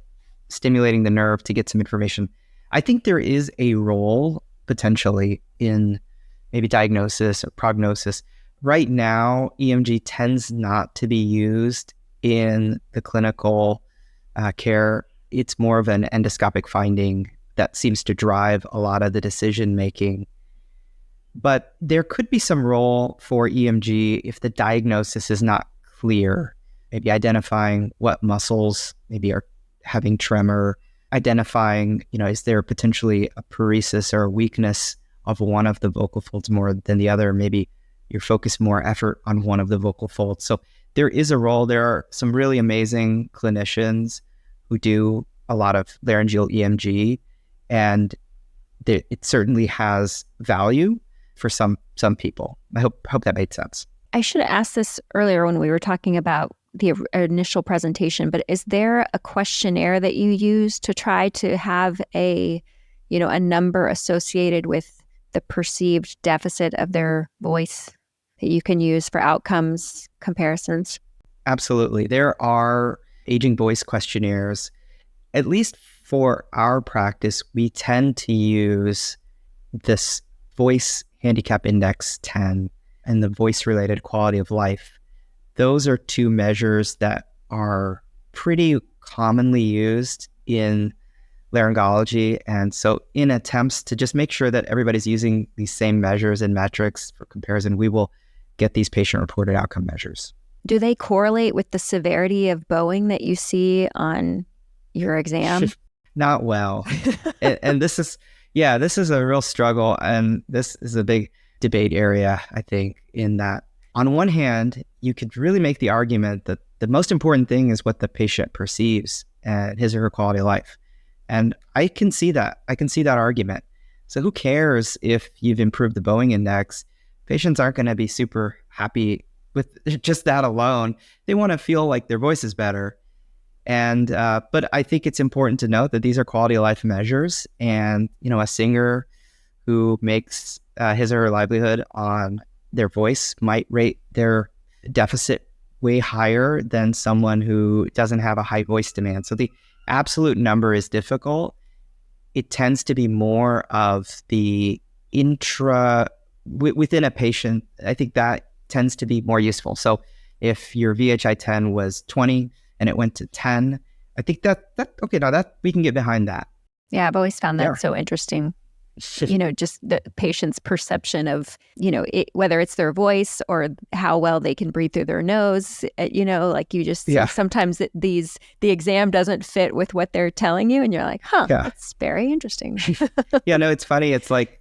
stimulating the nerve to get some information. I think there is a role potentially in maybe diagnosis or prognosis. Right now, EMG tends not to be used in the clinical care. It's more of an endoscopic finding that seems to drive a lot of the decision making. But there could be some role for EMG if the diagnosis is not clear, maybe identifying what muscles maybe are having tremor, identifying, is there potentially a paresis or a weakness of one of the vocal folds more than the other? Maybe you're focused more effort on one of the vocal folds. So there is a role. There are some really amazing clinicians who do a lot of laryngeal EMG, and it certainly has value for some people. I hope that made sense. I should have asked this earlier when we were talking about the initial presentation, but is there a questionnaire that you use to try to have a number associated with the perceived deficit of their voice that you can use for outcomes comparisons? Absolutely. There are aging voice questionnaires. At least for our practice, we tend to use this voice handicap index 10 and the voice-related quality of life. Those are two measures that are pretty commonly used in laryngology. And so in attempts to just make sure that everybody's using these same measures and metrics for comparison, we will get these patient-reported outcome measures. Do they correlate with the severity of bowing that you see on your exam? Not well. and this is a real struggle. And this is a big debate area, I think, in that on one hand, you could really make the argument that the most important thing is what the patient perceives and his or her quality of life. And I can see that. I can see that argument. So who cares if you've improved the bowing index? Patients aren't going to be super happy with just that alone. They want to feel like their voice is better. And but I think it's important to note that these are quality of life measures. And, a singer who makes his or her livelihood on their voice might rate their deficit way higher than someone who doesn't have a high voice demand. So the absolute number is difficult. It tends to be more of the within a patient. I think that tends to be more useful. So if your VHI-10 was 20 and it went to 10, I think that we can get behind that. Yeah, I've always found that so interesting. Just the patient's perception of, whether it's their voice or how well they can breathe through their nose, sometimes the exam doesn't fit with what they're telling you. And you're like, that's very interesting. It's funny. It's like,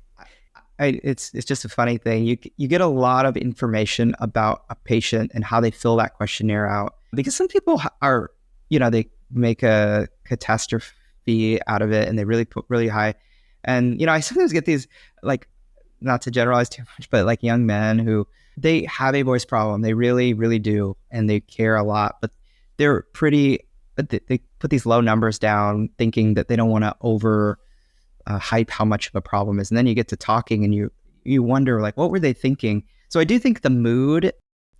it's just a funny thing. You get a lot of information about a patient and how they fill that questionnaire out, because some people are, they make a catastrophe out of it and they really put really high. And, I sometimes get these, not to generalize too much, but young men who they have a voice problem. They really, really do. And they care a lot, but they're they put these low numbers down thinking that they don't want to over hype how much of a problem is. And then you get to talking and you wonder, what were they thinking? So I do think the mood,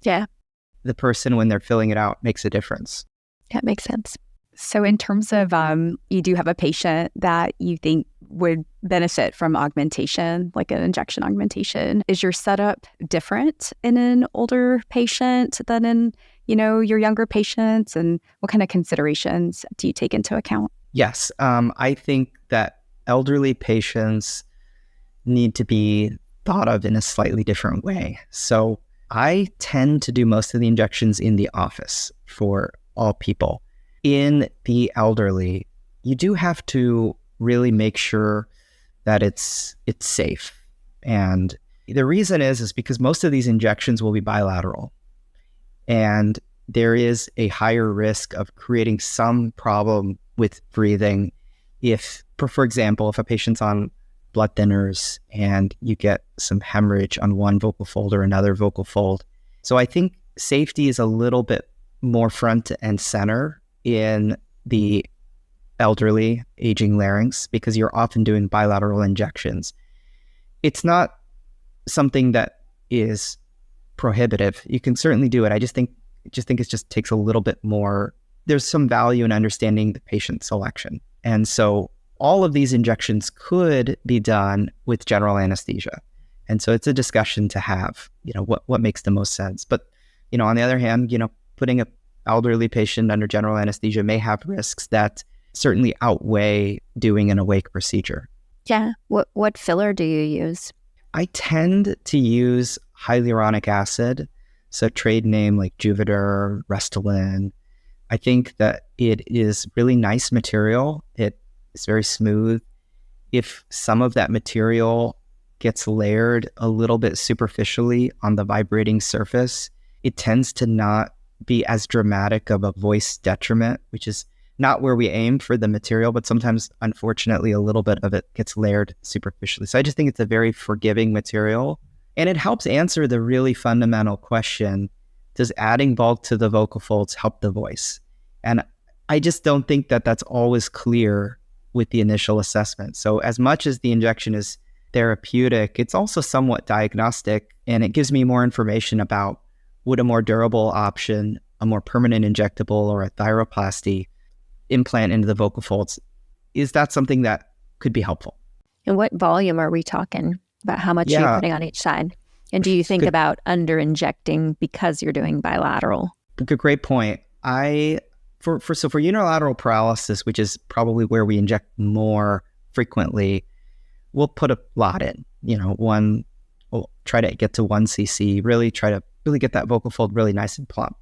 the person when they're filling it out makes a difference. That makes sense. So in terms of, you do have a patient that you think would benefit from augmentation, like an injection augmentation. Is your setup different in an older patient than in, your younger patients? And what kind of considerations do you take into account? Yes. I think that elderly patients need to be thought of in a slightly different way. So I tend to do most of the injections in the office for all people. In the elderly, you do have to really make sure that it's safe. And the reason is because most of these injections will be bilateral. And there is a higher risk of creating some problem with breathing if, for example, if a patient's on blood thinners and you get some hemorrhage on one vocal fold or another vocal fold. So I think safety is a little bit more front and center in the elderly aging larynx because you're often doing bilateral injections. It's not something that is prohibitive. You can certainly do it. I just think it just takes a little bit more. There's some value in understanding the patient selection. And so all of these injections could be done with general anesthesia. And so it's a discussion to have, what makes the most sense. But, on the other hand, putting an elderly patient under general anesthesia may have risks that certainly outweigh doing an awake procedure. Yeah. What filler do you use? I tend to use hyaluronic acid. So trade name like Juvederm, Restylane. I think that it is really nice material. It's very smooth. If some of that material gets layered a little bit superficially on the vibrating surface, it tends to not be as dramatic of a voice detriment, which is not where we aim for the material, but sometimes, unfortunately, a little bit of it gets layered superficially. So I just think it's a very forgiving material. And it helps answer the really fundamental question, does adding bulk to the vocal folds help the voice? And I just don't think that that's always clear with the initial assessment. So as much as the injection is therapeutic, it's also somewhat diagnostic, and it gives me more information about would a more durable option, a more permanent injectable, or a thyroplasty implant into the vocal folds, is that something that could be helpful? And what volume are we talking? about how much you're putting on each side? And do you think about under injecting because you're doing bilateral? Great point. For unilateral paralysis, which is probably where we inject more frequently, we'll put a lot in. We'll try to get to 1 cc, really try to get that vocal fold really nice and plump,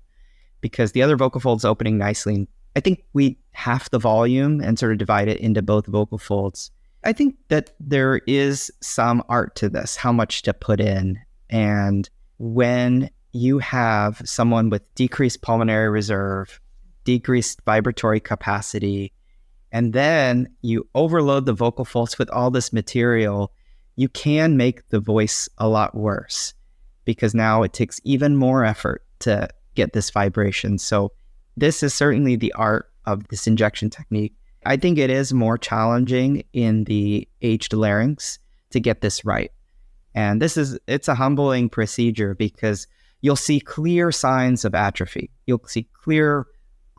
because the other vocal fold's opening nicely. I think we half the volume and sort of divide it into both vocal folds. I think that there is some art to this, how much to put in. And when you have someone with decreased pulmonary reserve, decreased vibratory capacity, and then you overload the vocal folds with all this material, you can make the voice a lot worse, because now it takes even more effort to get this vibration. So this is certainly the art of this injection technique. I think it is more challenging in the aged larynx to get this right. And it's a humbling procedure, because you'll see clear signs of atrophy. You'll see clear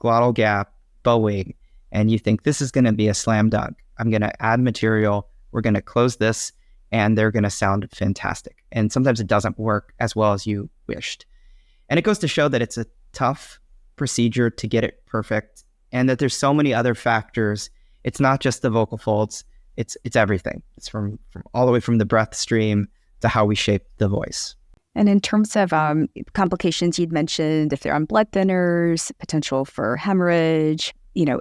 glottal gap, bowing, and you think this is going to be a slam dunk. I'm going to add material, we're going to close this, and they're going to sound fantastic. And sometimes it doesn't work as well as you wished. And it goes to show that it's a tough procedure to get it perfect, and that there's so many other factors. It's not just the vocal folds, it's everything. It's from all the way from the breath stream to how we shape the voice. And in terms of complications, you'd mentioned if they're on blood thinners, potential for hemorrhage,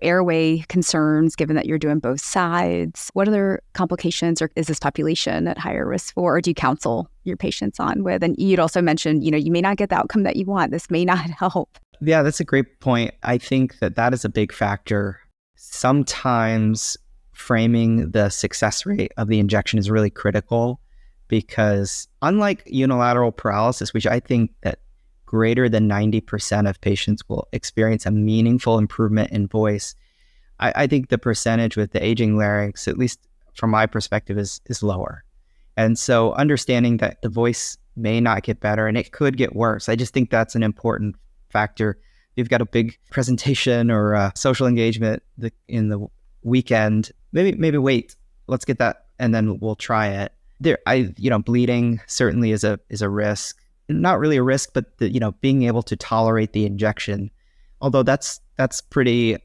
airway concerns, given that you're doing both sides. What other complications is this population at higher risk for, or do you counsel your patients on with? And you'd also mentioned, you may not get the outcome that you want. This may not help. Yeah, that's a great point. I think that is a big factor. Sometimes framing the success rate of the injection is really critical, because unlike unilateral paralysis, which I think that greater than 90% of patients will experience a meaningful improvement in voice, I think the percentage with the aging larynx, at least from my perspective, is lower. And so understanding that the voice may not get better and it could get worse, I just think that's an important factor. If you've got a big presentation or a social engagement in the weekend, maybe wait, let's get that and then we'll try it. Bleeding certainly is a risk. Not really a risk, but being able to tolerate the injection, although that's pretty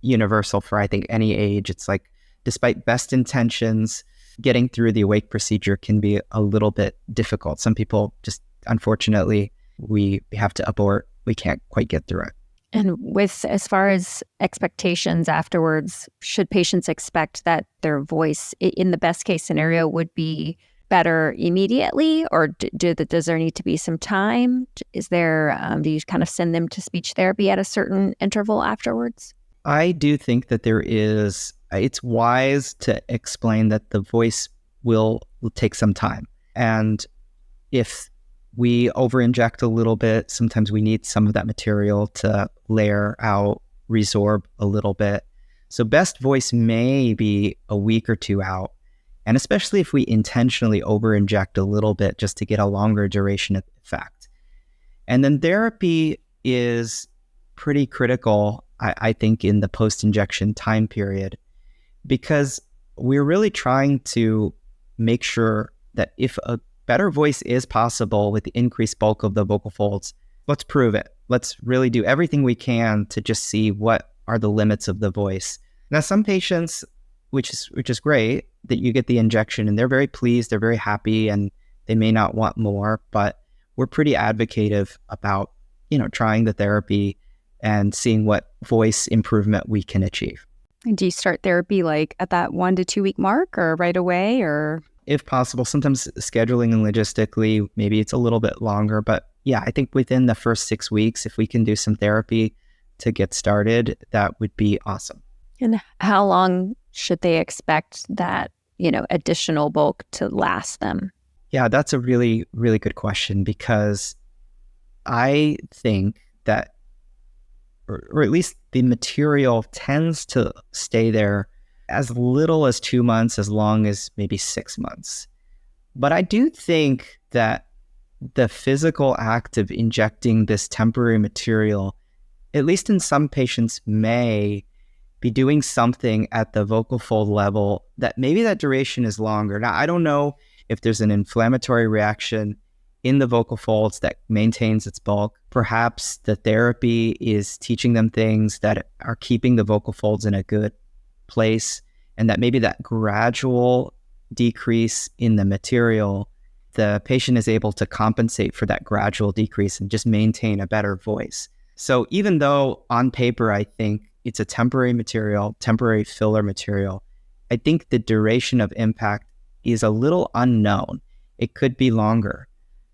universal for, I think, any age. It's like, despite best intentions, getting through the awake procedure can be a little bit difficult. Some people just, unfortunately, we have to abort. We can't quite get through it. And as far as expectations afterwards, should patients expect that their voice, in the best case scenario, would be better immediately, or does there need to be some time? Is there, do you kind of send them to speech therapy at a certain interval afterwards? I do think that it's wise to explain that the voice will take some time. And if we over-inject a little bit, sometimes we need some of that material to layer out, resorb a little bit. So best voice may be a week or two out. And especially if we intentionally over-inject a little bit just to get a longer duration effect. And then therapy is pretty critical, I think, in the post-injection time period, because we're really trying to make sure that if a better voice is possible with the increased bulk of the vocal folds, let's prove it. Let's really do everything we can to just see what are the limits of the voice. Now, some patients, which is great, that you get the injection and they're very pleased, they're very happy, and they may not want more, but we're pretty advocative about, trying the therapy and seeing what voice improvement we can achieve. And do you start therapy like at that 1 to 2 week mark, or right away, or? If possible, sometimes scheduling and logistically, maybe it's a little bit longer, but yeah, I think within the first 6 weeks, if we can do some therapy to get started, that would be awesome. And how long should they expect that, additional bulk to last them? Yeah, that's a really, really good question, because I think that, or at least the material tends to stay there as little as 2 months, as long as maybe 6 months. But I do think that the physical act of injecting this temporary material, at least in some patients, may be doing something at the vocal fold level that maybe that duration is longer. Now, I don't know If there's an inflammatory reaction in the vocal folds that maintains its bulk, perhaps the therapy is teaching them things that are keeping the vocal folds in a good place, and that maybe that gradual decrease in the material, the patient is able to compensate for that gradual decrease and just maintain a better voice. So even though on paper, I think it's a temporary material, temporary filler material, I think the duration of impact is a little unknown. It could be longer.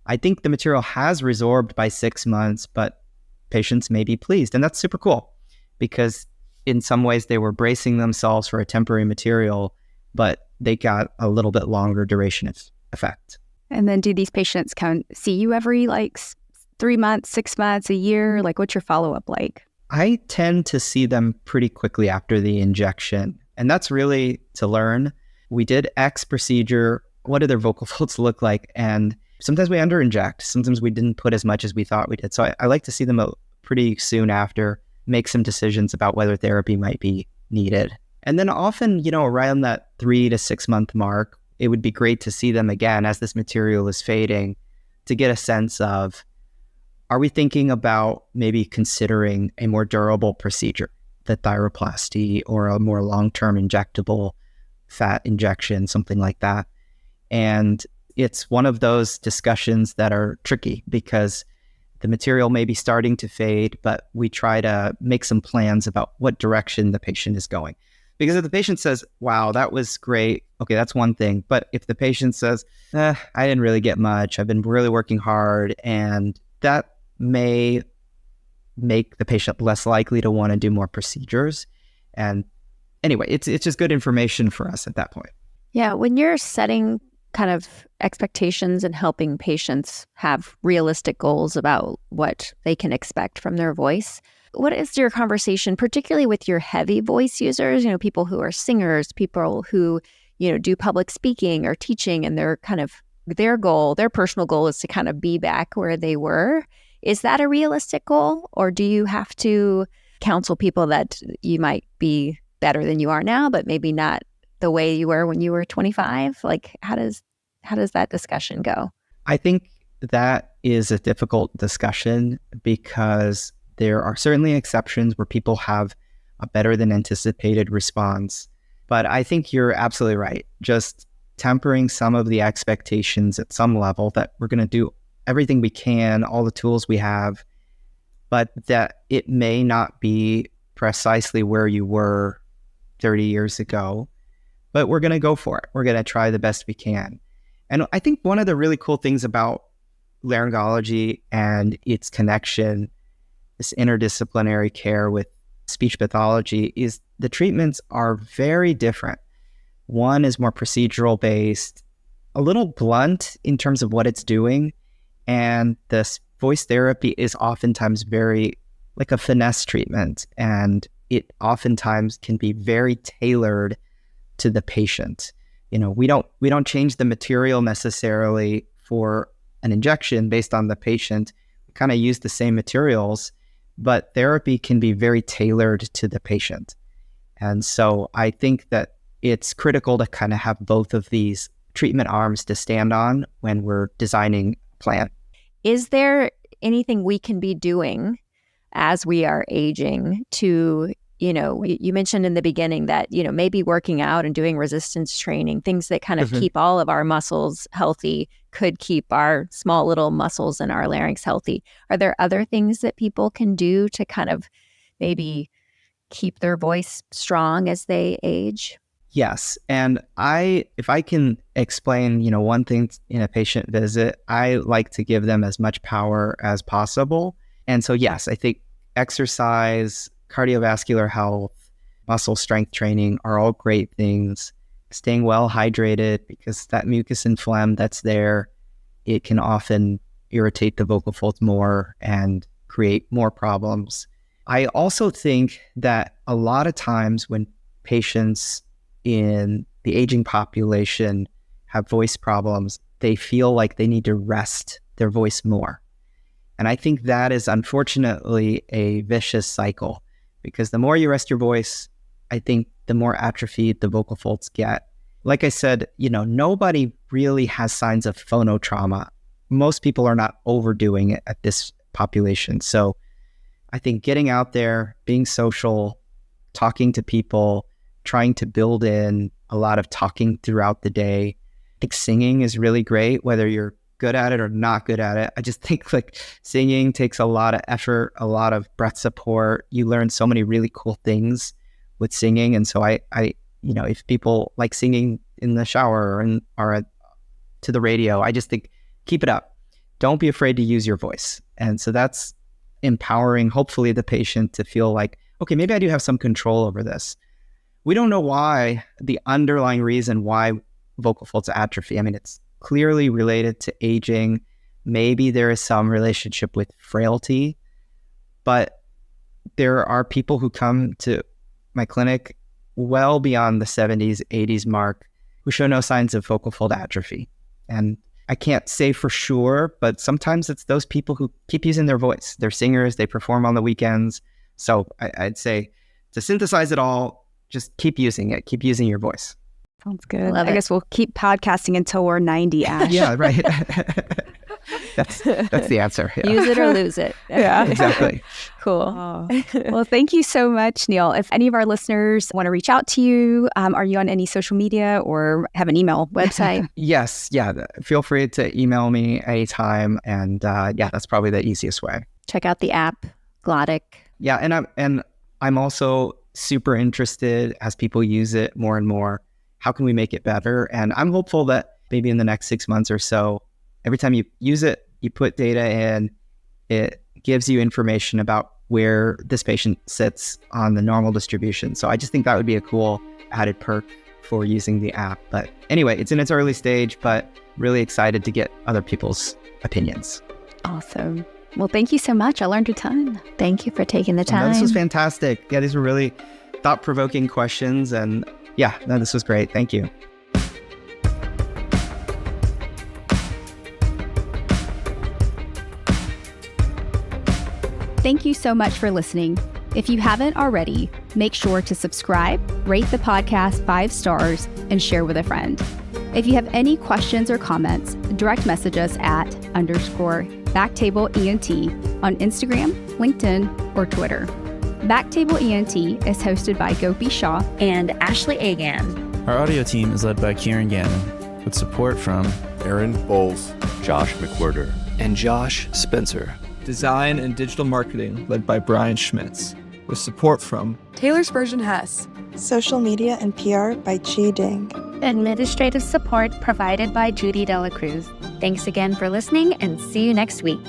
I think the material has resorbed by 6 months, but patients may be pleased. And that's super cool because in some ways they were bracing themselves for a temporary material, but they got a little bit longer duration of effect. And then do these patients come see you every 3 months, 6 months, a year? What's your follow-up like? I tend to see them pretty quickly after the injection. And that's really to learn. We did X procedure. What do their vocal folds look like? And sometimes we under-inject. Sometimes we didn't put as much as we thought we did. So I like to see them pretty soon after, make some decisions about whether therapy might be needed. And then often, around that 3 to 6 month mark, it would be great to see them again as this material is fading to get a sense of, are we thinking about maybe considering a more durable procedure, the thyroplasty or a more long-term injectable fat injection, something like that. And it's one of those discussions that are tricky because the material may be starting to fade, but we try to make some plans about what direction the patient is going. Because if the patient says, wow, that was great, okay, that's one thing. But if the patient says, I didn't really get much, I've been really working hard, and that may make the patient less likely to want to do more procedures. And anyway, it's just good information for us at that point. Yeah, when you're setting kind of expectations and helping patients have realistic goals about what they can expect from their voice, what is your conversation, particularly with your heavy voice users, people who are singers, people who, do public speaking or teaching, and they're kind of their personal goal is to kind of be back where they were. Is that a realistic goal? Or do you have to counsel people that you might be better than you are now, but maybe not the way you were when you were 25? How does that discussion go? I think that is a difficult discussion because there are certainly exceptions where people have a better than anticipated response. But I think you're absolutely right. Just tempering some of the expectations at some level that we're going to do everything we can, all the tools we have, but that it may not be precisely where you were 30 years ago, but we're going to go for it. We're going to try the best we can. And I think one of the really cool things about laryngology and its connection, this interdisciplinary care with speech pathology, is the treatments are very different. One is more procedural based, a little blunt in terms of what it's doing. And this voice therapy is oftentimes very like a finesse treatment, and it oftentimes can be very tailored to the patient. We don't change the material necessarily for an injection based on the patient. We kind of use the same materials, but therapy can be very tailored to the patient. And so I think that it's critical to kind of have both of these treatment arms to stand on when we're designing a plan. Is there anything we can be doing as we are aging to, you mentioned in the beginning that, maybe working out and doing resistance training, things that kind of keep all of our muscles healthy could keep our small little muscles in our larynx healthy. Are there other things that people can do to kind of maybe keep their voice strong as they age? Yes. And if I can explain, one thing in a patient visit, I like to give them as much power as possible. And so, yes, I think exercise, cardiovascular health, muscle strength training are all great things. Staying well hydrated, because that mucus and phlegm that's there, it can often irritate the vocal folds more and create more problems. I also think that a lot of times when patients in the aging population have voice problems, they feel like they need to rest their voice more. And I think that is unfortunately a vicious cycle, because the more you rest your voice, I think the more atrophied the vocal folds get. like I said, nobody really has signs of phonotrauma. Most people are not overdoing it at this population. So I think getting out there, being social, talking to people, trying to build in a lot of talking throughout the day. I think singing is really great, whether you're good at it or not good at it. I just think like singing takes a lot of effort, a lot of breath support. You learn so many really cool things with singing. And so I if people like singing in the shower or to the radio, I just think keep it up. Don't be afraid to use your voice. And so that's empowering, hopefully, the patient to feel like, okay, maybe I do have some control over this. We don't know why, the underlying reason why vocal folds atrophy. I mean, it's clearly related to aging. Maybe there is some relationship with frailty, but there are people who come to my clinic well beyond the 70s, 80s mark who show no signs of vocal fold atrophy. And I can't say for sure, but sometimes it's those people who keep using their voice. They're singers, they perform on the weekends. So I'd say to synthesize it all, just keep using it. Keep using your voice. Sounds good. I guess we'll keep podcasting until we're 90, Ash. Yeah, right. That's the answer. Yeah. Use it or lose it. Yeah, exactly. Cool. Well, thank you so much, Neel. If any of our listeners want to reach out to you, are you on any social media or have an email, website? Yes. Yeah. Feel free to email me anytime. And that's probably the easiest way. Check out the app, GlottIC. Yeah. And I'm also super interested as people use it more and more. How can we make it better? And I'm hopeful that maybe in the next 6 months or so, every time you use it, you put data in, it gives you information about where this patient sits on the normal distribution. So I just think that would be a cool added perk for using the app. But anyway, it's in its early stage, but really excited to get other people's opinions. Awesome. Well, thank you so much. I learned a ton. Thank you for taking the time. No, this was fantastic. Yeah, these were really thought-provoking questions. And this was great. Thank you. Thank you so much for listening. If you haven't already, make sure to subscribe, rate the podcast 5 stars, and share with a friend. If you have any questions or comments, direct message us at _BackTable ENT on Instagram, LinkedIn, or Twitter. BackTable ENT is hosted by Gopi Shah and Ashley Agan. Our audio team is led by Kieran Gannon, with support from Aaron Bowles, Josh McWhirter, and Josh Spencer. Design and digital marketing led by Brian Schmitz, with support from Taylor Spurgeon Hess. Social media and PR by Chi Ding. Administrative support provided by Judy Dela Cruz. Thanks again for listening and see you next week.